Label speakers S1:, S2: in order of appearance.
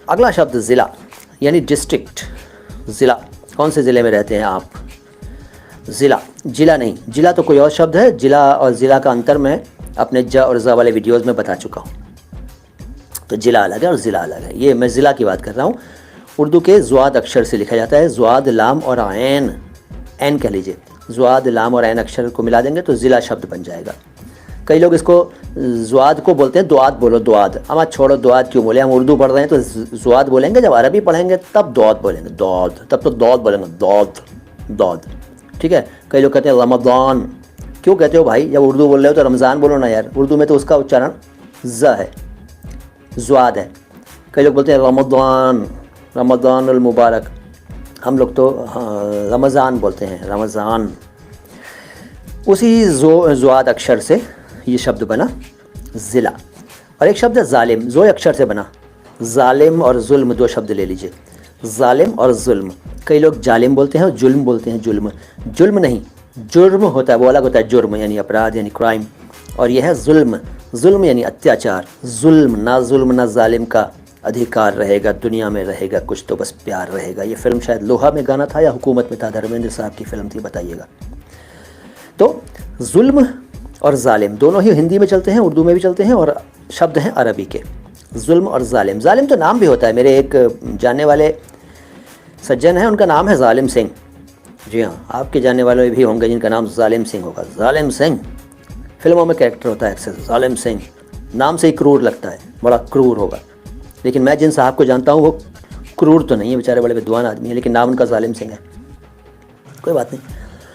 S1: अगला शब्द ज़िला यानी डिस्ट्रिक्ट। ज़िला, कौन से ज़िले में रहते हैं आप? ज़िला, जिला नहीं, जिला तो कोई और शब्द है। जिला और ज़िला का अंतर मैं अपने ज और ज़ वाले वीडियोज़ में बता चुका हूँ। तो जिला अलग है और ज़िला अलग है। ये मैं ज़िला की बात कर रहा हूँ। उर्दू के ज़्वाद अक्षर से लिखा जाता है, ज़्वाद, लाम और ऐन, ऐन कह लीजिए, ज़्वाद, लाम और ऐन अक्षर को मिला देंगे तो ज़िला शब्द बन जाएगा। कई लोग इसको ज़्वाद को बोलते हैं द्वाद, बोलो द्वाद। हम आज छोड़ो द्वाद क्यों बोले, हम उर्दू पढ़ रहे हैं तो ज़्वाद बोलेंगे, जब अरबी पढ़ेंगे तब दौद बोलेंगे, दौद, तब तो दौद बोलेंगे, दौद, दौद, ठीक है। कई लोग कहते हैं रमज़ान, क्यों कहते हो भाई, जब उर्दू बोल रहे हो तो रमज़ान बोलो ना यार, उर्दू में तो उसका उच्चारण ज़ है, ज़्वाद है। कई लोग बोलते हैं रमज़ान, रमज़ान अल मुबारक, हम लोग तो रमज़ान बोलते हैं, रमज़ान। उसी ज़्वाद अक्षर से ये शब्द बना ज़िला। और एक शब्द है ज़ालिम, ज़ोय अक्षर से बना। ज़ालिम और जुल्म दो शब्द ले लीजिए, ज़ालिम और जुल्म। कई लोग जालिम बोलते हैं और जुल्म बोलते हैं, जुल्म, जुल्म नहीं, जुर्म होता है, वो अलग होता है, जुर्म यानी अपराध यानी क्राइम, और यह है जुल्म, जुल्म यानी अत्याचार। जुल्म, ना जुल्म ना जालिम का अधिकार रहेगा दुनिया में, रहेगा कुछ तो बस प्यार रहेगा। ये फिल्म शायद लोहा में गाना था या हुकूमत में था, धर्मेंद्र साहब की फिल्म थी, बताइएगा। तो जुल्म और जालिम दोनों ही हिंदी में चलते हैं, उर्दू में भी चलते हैं, और शब्द हैं अरबी के, जुल्म और जालिम। जालिम तो नाम भी होता है, मेरे एक जानने वाले सज्जन हैं, उनका नाम है जालिम सिंह। जी हाँ, आपके जानने वाले भी होंगे जिनका नाम जालिम सिंह होगा। जालिम सिंह फिल्मों में कैरेक्टर होता है अक्सर, जालिम सिंह, नाम से ही क्रूर लगता है, बड़ा क्रूर होगा। लेकिन मैं जिन साहब को जानता हूँ वो क्रूर तो नहीं है, बेचारे बड़े विद्वान आदमी है, लेकिन नाम उनका जालिम सिंह है। कोई बात नहीं।